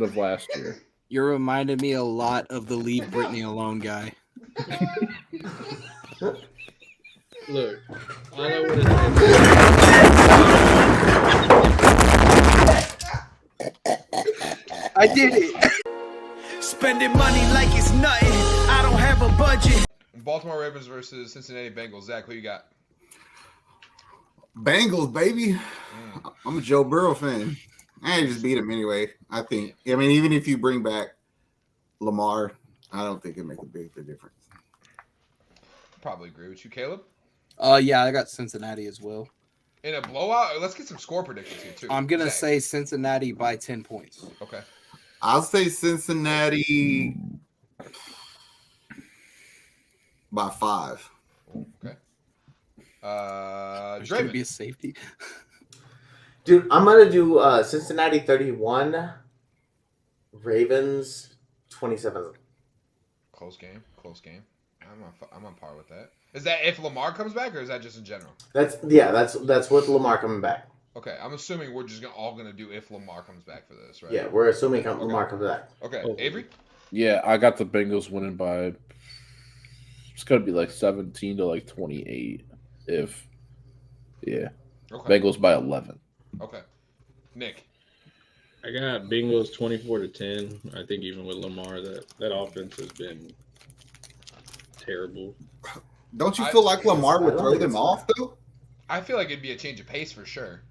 of last year. You're reminding me a lot of the leave Britney alone guy. Look, all I would have I did it. Spending money like it's nothing. I don't have a budget. Baltimore Ravens versus Cincinnati Bengals. Zach, who you got? Bengals, baby. I'm a Joe Burrow fan. I just beat him anyway. I think. I mean, even if you bring back Lamar, I don't think it makes a big difference. Probably agree with you, Caleb. Yeah, I got Cincinnati as well. In a blowout, let's get some score predictions here too. I'm gonna say Cincinnati by 10 points. Okay. I'll say Cincinnati by 5. Okay. There's gonna be a safety. Dude, I'm gonna do Cincinnati 31, Ravens 27. Close game. I'm on par with that. Is that if Lamar comes back, or is that just in general? That's with Lamar coming back. Okay, I'm assuming we're just all gonna do if Lamar comes back for this, right? Yeah, we're assuming Lamar comes back. Okay, Avery. Yeah, I got the Bengals winning by. It's gonna be like 17 to like 28. If, yeah, Okay. Bengals by 11. Okay, Nick. I got Bengals 24-10. I think even with Lamar, that offense has been terrible. Don't you feel like Lamar would throw them off though? I feel like it'd be a change of pace for sure.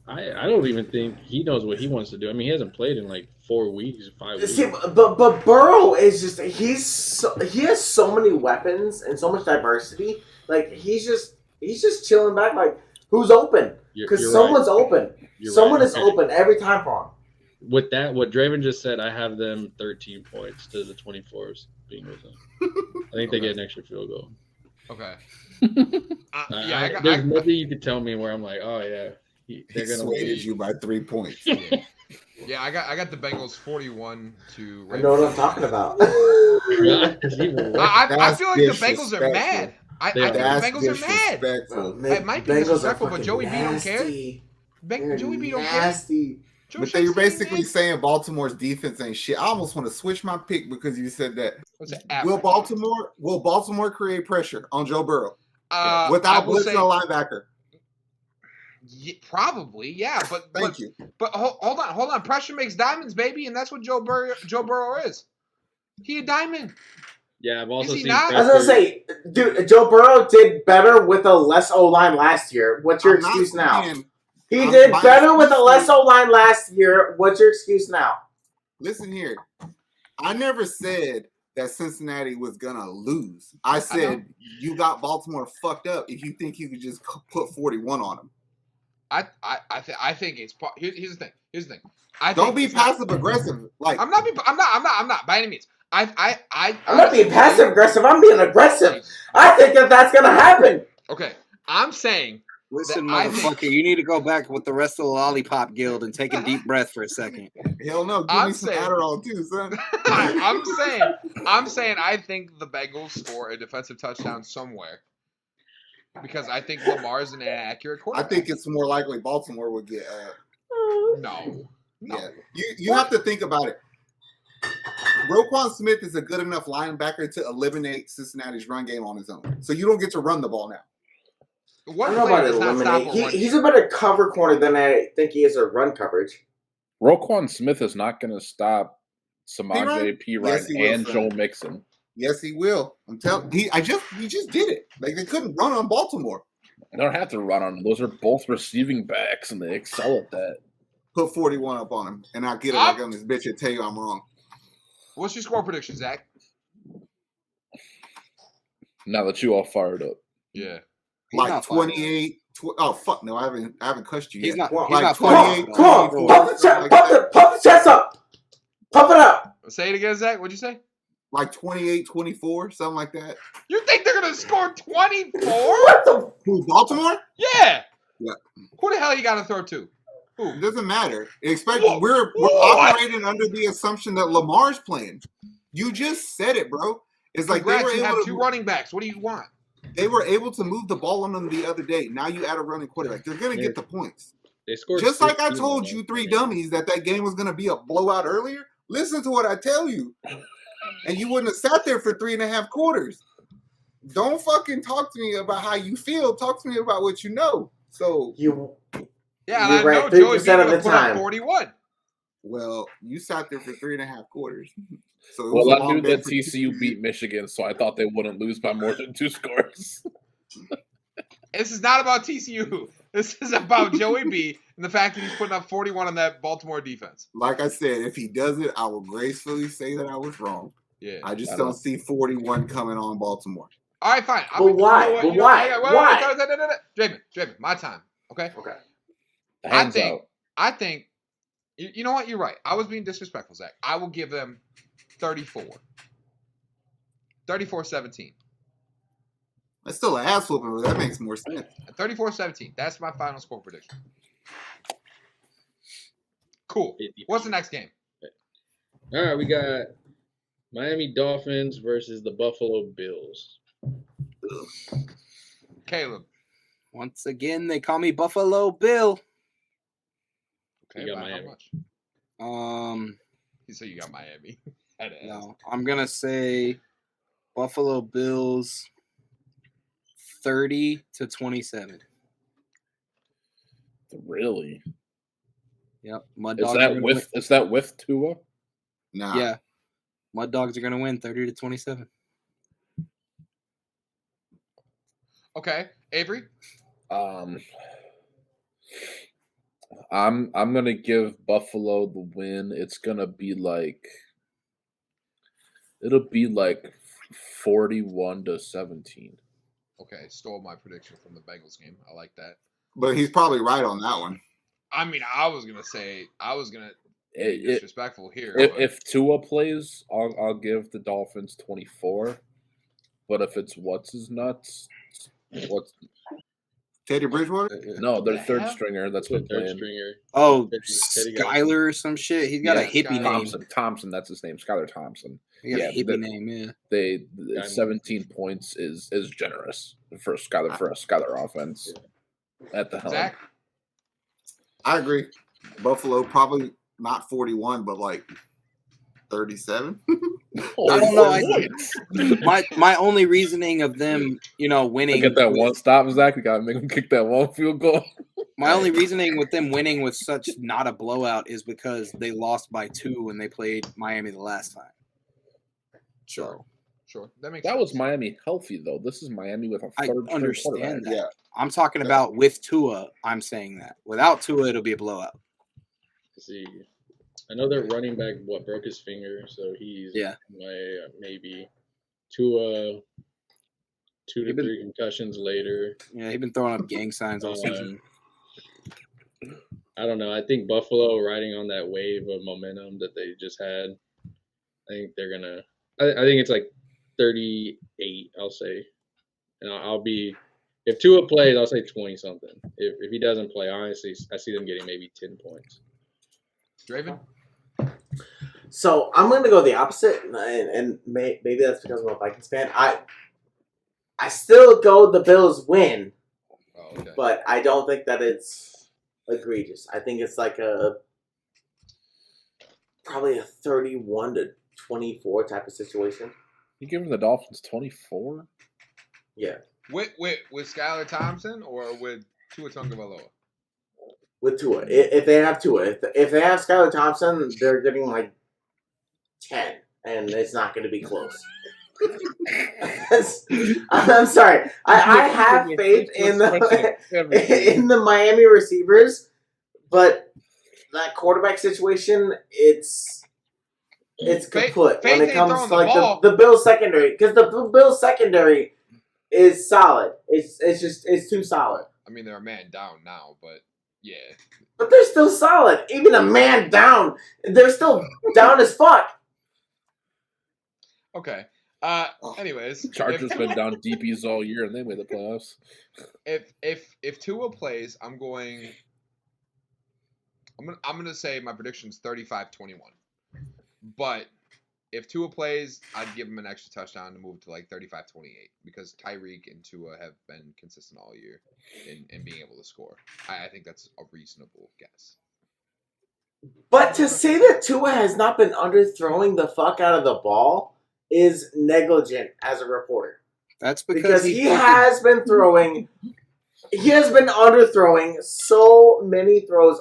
I don't even think he knows what he wants to do. I mean, he hasn't played in like 4 weeks, 5 weeks. See, but Burrow is just he has so many weapons and so much diversity. Like he's just chilling back. Like who's open? Because someone's right. Open. Someone is open every time for him. With that, what Draven just said, I have them 13 points to the 24s being with them. I think they get an extra field goal. Okay. There's nothing you could tell me where I'm like, oh yeah, they're gonna win you by 3 points. Yeah, I got the Bengals 41 to. I know what I'm talking about. I feel like the Bengals are mad. I think the Bengals are mad. It might be disrespectful, but Joey B don't care. Joey B don't care. But you're basically saying Baltimore's defense ain't shit. I almost want to switch my pick because you said that. Will Baltimore create pressure on Joe Burrow without blitzing a linebacker? Yeah, probably, yeah. But Thank you. But hold on. Pressure makes diamonds, baby, and that's what Joe Burrow is. He a diamond. Yeah, I've also seen. I was gonna say, dude, Joe Burrow did better with a less O-line last year. What's your excuse now? He did better with a less O-line last year. What's your excuse now? Listen here. I never said that Cincinnati was going to lose. I said you got Baltimore fucked up if you think you could just put 41 on them. I think it's here's the thing. Don't be passive aggressive. Like I'm not by any means. I'm not being passive aggressive. I'm being aggressive. I think that's going to happen. Okay. I'm saying listen, motherfucker, you need to go back with the rest of the Lollipop Guild and take a deep breath for a second. Hell no, give me some Adderall too, son. I'm saying I think the Bengals score a defensive touchdown somewhere because I think Lamar's an inaccurate quarterback. I think it's more likely Baltimore would get. No. Yeah, you have to think about it. Roquan Smith is a good enough linebacker to eliminate Cincinnati's run game on his own, so you don't get to run the ball now. I don't know about eliminate. He's a better cover corner than I think he is a run coverage. Roquan Smith is not going to stop Samaje Perine and Joe Mixon. Yes, he will. I'm telling he just did it. Like they couldn't run on Baltimore. They don't have to run on them. Those are both receiving backs, and they excel at that. Put 41 up on him, and I'll get it back on this bitch and tell you I'm wrong. What's your score prediction, Zach? Now that you all fired up. Yeah. Like 28. Oh fuck no! I haven't cussed you yet. He's not. Like 28. Come on, pump the chest up. Pump it up. Say it again, Zach. What'd you say? Like 28, 24, something like that. You think they're gonna score 24? What the? Who, Baltimore? Yeah. Yeah. Who the hell you got to throw to? Who? It doesn't matter. We're operating under the assumption that Lamar's playing. You just said it, bro. It's like they were able to two running backs. What do you want? They were able to move the ball on them the other day. Now you add a running quarterback. They're going to get the points. They scored just like I 16 told on you, them. three dummies, that game was going to be a blowout earlier. Listen to what I tell you. And you wouldn't have sat there for 3.5 quarters. Don't fucking talk to me about how you feel. Talk to me about what you know. So You. Yeah, You're and I right, know Joey B 3% of would the put up time. 41. well, you sat there for 3.5 quarters. So it was Well, a I long knew day that for TCU you. beat Michigan, so I thought they wouldn't lose by more than 2 scores. This is not about TCU. This is about Joey B and the fact that he's putting up 41 on that Baltimore defense. Like I said, if he does it, I will gracefully say that I was wrong. Yeah. I just don't see 41 coming on Baltimore. All right, fine. But why? But why? Draven, my time. Okay. Okay. Hands out. I think. You know what? You're right. I was being disrespectful, Zach. I will give them 34. 34-17. That's still an ass whooping, but that makes more sense. 34-17. That's my final score prediction. Cool. What's the next game? All right, we got Miami Dolphins versus the Buffalo Bills. Caleb. Once again, they call me Buffalo Bill. Okay, You got by Miami. how much? You say you got Miami. No, I'm gonna say Buffalo Bills 30-27. Really? Yep. Mud Is Dogs that with Tua? Nah. Yeah. Mud Dogs are gonna win 30-27. Okay, Avery. I'm gonna give Buffalo the win. It'll be like 41-17. Okay, stole my prediction from the Bengals game. I like that. But he's probably right on that one. I mean, I was gonna be disrespectful here. If Tua plays, I'll give the Dolphins 24. But if it's what's Teddy Bridgewater? no, their the third hell? stringer. That's Third what playing. stringer. Oh, Teddy got- Skyler or some shit. He's got a hippie name. Thompson, that's his name. Skyler Thompson. He got a hippie the- name, yeah. They 17 points is generous for a Skyler offense at the helm. Zach. I agree. Buffalo probably not 41, but like 37. I don't know. My only reasoning of them, winning. Get that one stop, Zach. We gotta make them kick that one field goal. My only reasoning with them winning with such not a blowout is because they lost by 2 when they played Miami the last time. Sure. That makes That sense. was Miami healthy though. This is Miami with a I third understand that. Yeah. I'm talking about with Tua. I'm saying that without Tua, it'll be a blowout. Let's see. I know their running back broke his finger, so he's maybe 2 to 3 concussions later. Yeah, he's been throwing up gang signs all season. I don't know. I think Buffalo riding on that wave of momentum that they just had. I think they're gonna. I think it's like 38. I'll say, and I'll be. If Tua plays, I'll say 20 something. If he doesn't play, honestly, I see them getting maybe 10 points. Draven. So I'm going to go the opposite, and maybe that's because I'm a Vikings fan. I still go the Bills win, Okay. but I don't think that it's egregious. I think it's like probably a 31-24 type of situation. You giving the Dolphins 24? Yeah. With Skylar Thompson or with Tua Tagovailoa? With Tua. If they have Tua. If they have Skylar Thompson, they're getting like 10, and it's not going to be close. I'm sorry. I have faith in the Miami receivers, but that quarterback situation, it's kaput when it comes to like the Bills secondary, because the Bills secondary is solid. It's too solid. I mean, they're a man down now, but yeah. But they're still solid. Even a man down, they're still down as fuck. Okay. Anyways, Chargers been down DBs all year and they made the playoffs. If Tua plays, I'm gonna say my prediction's 35-21. But if Tua plays, I'd give him an extra touchdown to move to like 35-28 because Tyreek and Tua have been consistent all year in being able to score. I think that's a reasonable guess. But to say that Tua has not been underthrowing the fuck out of the ball is negligent as a reporter. That's because he has been throwing. He has been underthrowing so many throws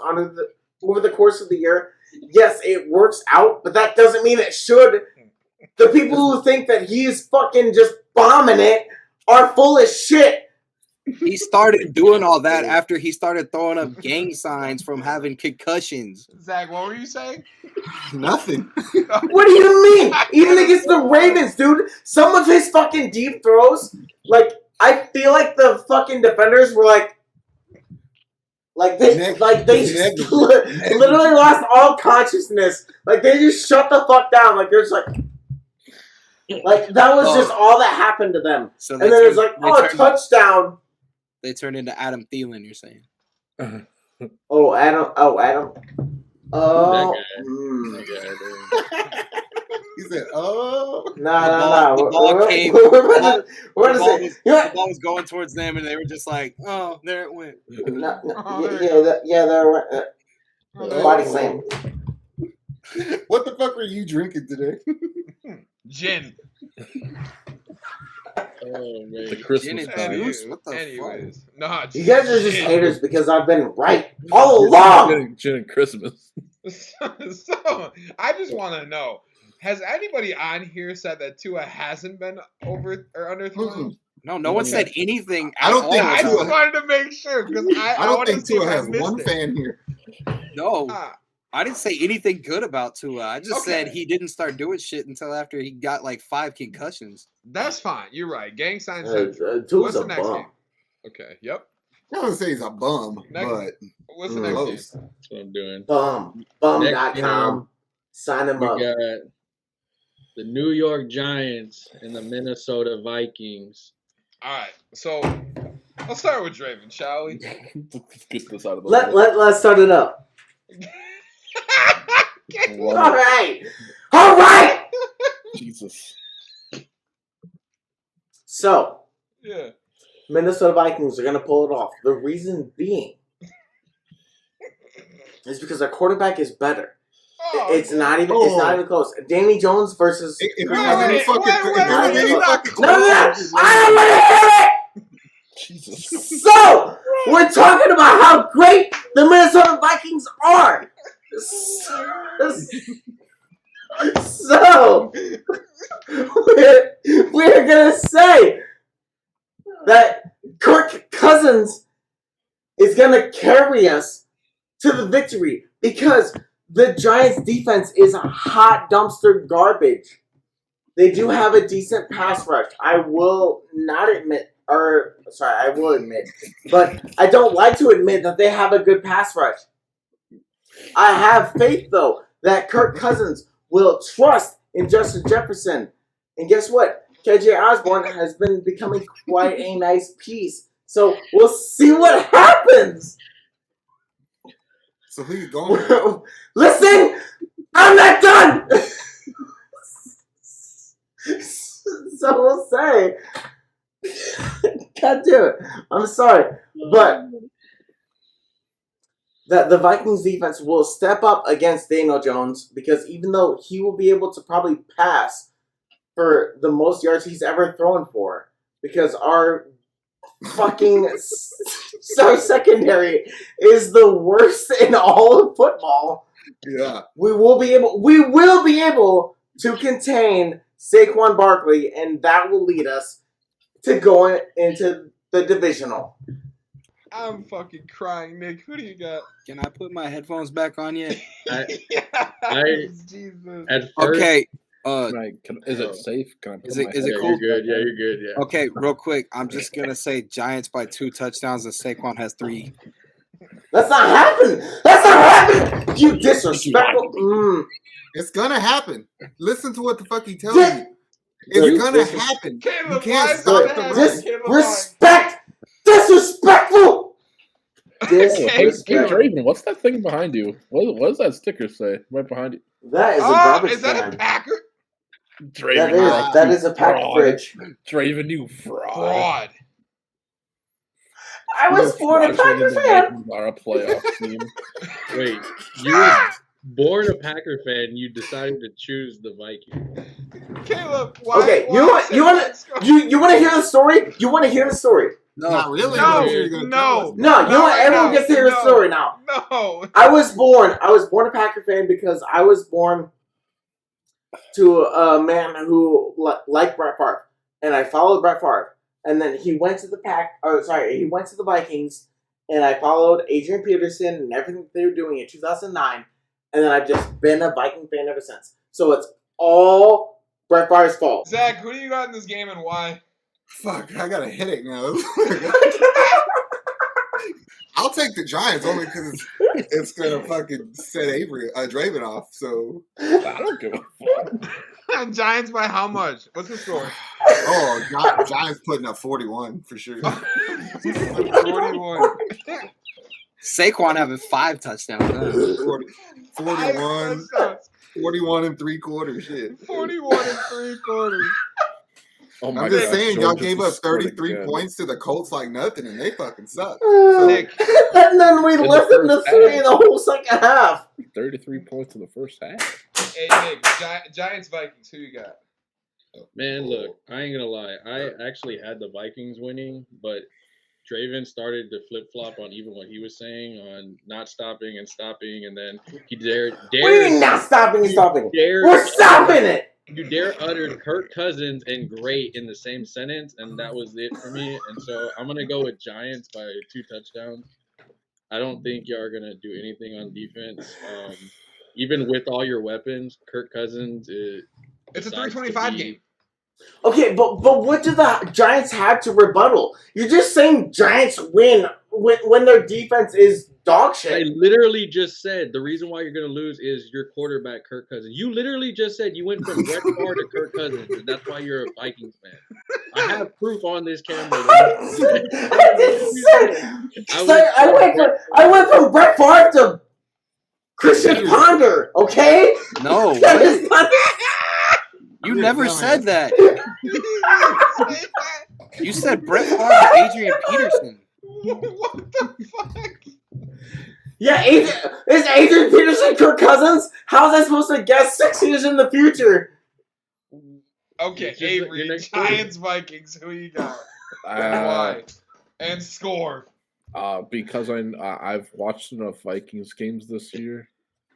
over the course of the year. Yes, it works out, but that doesn't mean it should. The people who think that he's fucking just bombing it are full of shit. He started doing all that after he started throwing up gang signs from having concussions. Zach, what were you saying? Nothing. What do you mean? Even against the Ravens, dude, some of his fucking deep throws, like, I feel like the fucking defenders were they literally lost all consciousness. Like, they just shut the fuck down. Like, they're just like that was just all that happened to them. So and then it was like, touchdown. They turned into Adam Thielen, you're saying. Adam. He said, "Oh, no." The ball came. The ball was going towards them, and they were just like, "Oh, there it went." There went. Body slam. What the fuck were you drinking today? Gin. Oh man, the Christmas juice. What the Anyways, fuck? You guys are just haters because I've been right all along. Gin and Christmas. So I just want to know: has anybody on here said that Tua hasn't been over or underthrown? No one said anything. I don't think. I just wanted to make sure because I don't think Tua has one fan here. No. I didn't say anything good about Tua. I just said he didn't start doing shit until after he got like 5 concussions. That's fine. You're right. Gang signs. Tua's a bum. Game? Okay. Yep. I don't say he's a bum, but what's the next game? That's what I'm doing. Bum.com. Sign him up. We got the New York Giants and the Minnesota Vikings. All right. So let's start with Draven, shall we? Let's get this out of the way. Let's start it up. All right. Jesus. So, yeah, Minnesota Vikings are gonna pull it off. The reason being is because their quarterback is better. It's not even close. Danny Jones versus. I don't want to hear it. Jesus. So we're talking about how great the Minnesota Vikings are. So we're gonna say that Kirk Cousins is gonna carry us to the victory because the Giants' defense is hot dumpster garbage. They do have a decent pass rush. I will admit, but I don't like to admit that they have a good pass rush. I have faith, though, that Kirk Cousins will trust in Justin Jefferson. And guess what? KJ Osborne has been becoming quite a nice piece. So we'll see what happens. So who you going with? Listen, I'm not done. So we'll say, God damn it, I'm sorry, but that the Vikings defense will step up against Daniel Jones because even though he will be able to probably pass for the most yards he's ever thrown for, because our fucking secondary is the worst in all of football. Yeah, we will be able to contain Saquon Barkley, and that will lead us to going into the divisional. I'm fucking crying, Nick. Who do you got? Can I put my headphones back on yet? Jesus. At first, Okay. Is it safe? Can I put Is it cool? You're good. Yeah, you're good. Yeah. Okay, real quick. I'm just gonna say Giants by 2 touchdowns and Saquon has 3. That's not happening. You disrespectful. It's gonna happen. Listen to what the fuck he tells you. It's gonna happen. You can't stop the disrespectful. Hey, Draven, what's that thing behind you? What does that sticker say right behind you? That is a garbage is that can. a Packer? Draven, that is a pack fridge. Draven, you fraud. I was born a Packer fan. Are a playoff team. Wait, you were born a Packer fan. You decided to choose the Vikings. Caleb, okay, you want to hear the story? You want to hear the story? No, not really. No. You know what? Everyone gets to hear the story now. No. I was born a Packer fan because I was born to a man who liked Brett Favre, and I followed Brett Favre. And then he went to he went to the Vikings, and I followed Adrian Peterson and everything they were doing in 2009, and then I've just been a Viking fan ever since. So it's all Brett Favre's fault. Zach, who do you got in this game and why? Fuck, I got a headache now. I'll take the Giants only because it's gonna fucking set Draven off. So I don't give a fuck. Giants by how much? What's the score? Oh, Giants putting up 41 for sure. 41. Saquon having 5 touchdowns. 41 and 3/4. Shit. 41 and 3/4. Oh my I'm just saying, y'all gave up 33 points to the Colts like nothing, and they fucking suck. Nick. And then we left them to 3 in the whole second half. 33 points in the first half. Hey, Nick, Giants, Vikings, who you got? Man, look, I ain't gonna lie. I actually had the Vikings winning, but Draven started to flip-flop on even what he was saying on not stopping and stopping, and then he dared. What do you mean not stopping and stopping? We're stopping it! You dare uttered Kirk Cousins and great in the same sentence, and that was it for me. And so I'm going to go with Giants by 2 touchdowns. I don't think y'all are going to do anything on defense. Even with all your weapons, Kirk Cousins is... It's a 325 game. Okay, but what do the Giants have to rebuttal? You're just saying Giants win when their defense is dog shit. I literally just said the reason why you're going to lose is your quarterback, Kirk Cousins. You literally just said you went from Brett Favre to Kirk Cousins, and that's why you're a Vikings fan. I have proof on this camera. I went from Brett Favre to Christian Ponder, okay? No. You never said that. You said Brett Favre and Adrian Peterson. What the fuck? Yeah, is Adrian Peterson Kirk Cousins? How is I supposed to guess 6 years in the future? Okay, Avery, Giants, Vikings, who you got? Why? And score. Because I've watched enough Vikings games this year.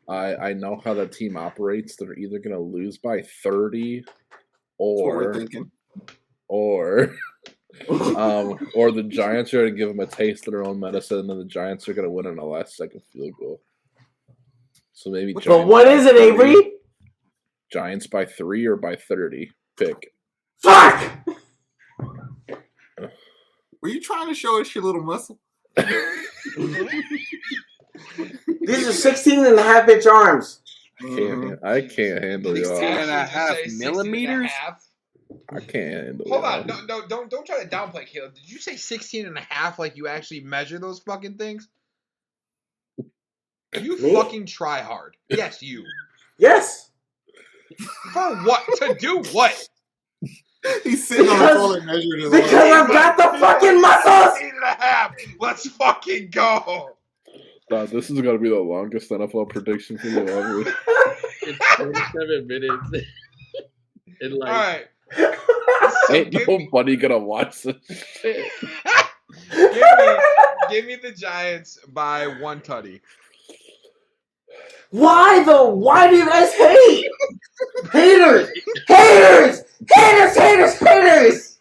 I know how the team operates. They're either going to lose by 30 or the Giants are going to give them a taste of their own medicine, and then the Giants are going to win on a last-second field goal. So maybe. But what is it, Avery? Giants by 3 or by 30. Pick. Fuck! Were you trying to show us your little muscle? These are 16.5-inch arms. I can't handle y'all. 16.5 millimeters? I can't handle Hold on. No, don't try to downplay, Caleb. Did you say 16.5 like you actually measure those fucking things? You fucking try hard. Yes, you. Yes. For what? To do what? He's sitting on the phone and measuring his because I've got the fucking muscles. 16.5. Let's fucking go. This is going to be the longest NFL prediction for you ever. It's 27 minutes. All right. Ain't nobody going to watch this shit. Give me the Giants by 1 tutty. Why though? Why do you guys hate? Haters! Haters! Haters! Haters! Haters!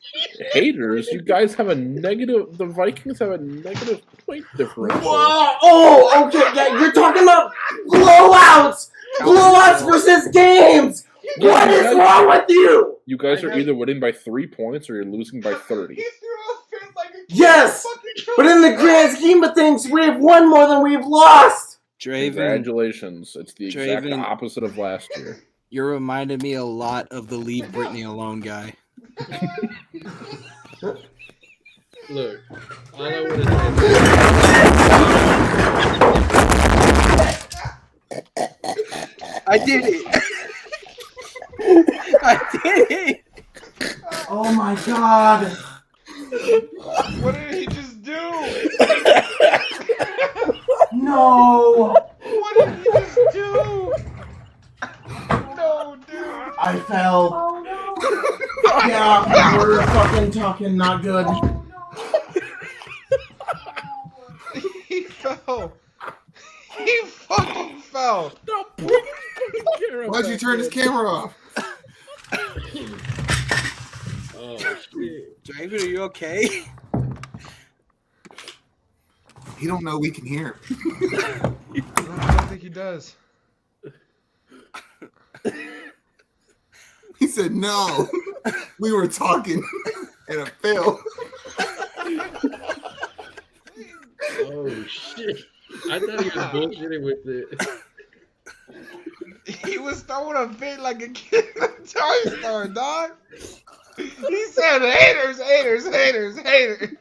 Haters? You guys have a negative. The Vikings have a negative point differential. Whoa! Oh, okay. Yeah, you're talking about blowouts. Blowouts versus games. What is wrong with you? You guys are either winning by 3 points or you're losing by 30. Yes, but in the grand scheme of things, we have won more than we've lost. Draven, congratulations. It's the exact opposite of last year. You're reminding me a lot of the Leave Britney Alone guy. Look, all I want to say I did it. I I did it. Oh my god. What did he just do? No. What did he just do? No, dude. I fell. Oh no. Yeah, we're fucking talking not good. Oh no. He fell. He fucking fell. Why'd you turn his camera off? Oh shit! David, are you okay? He don't know we can hear. I don't think he does. He said no. We were talking and I fell. Oh shit! I thought he was bullshitting with it. He was throwing a fit like a kid in a Toy Story, dog. He said haters, haters, haters, haters.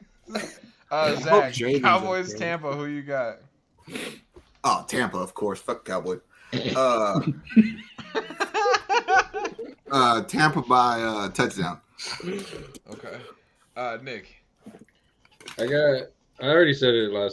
Zach, Cowboys, Tampa, who you got? Oh, Tampa, of course. Fuck Cowboys. Tampa by touchdown. Okay. Nick. I already said it last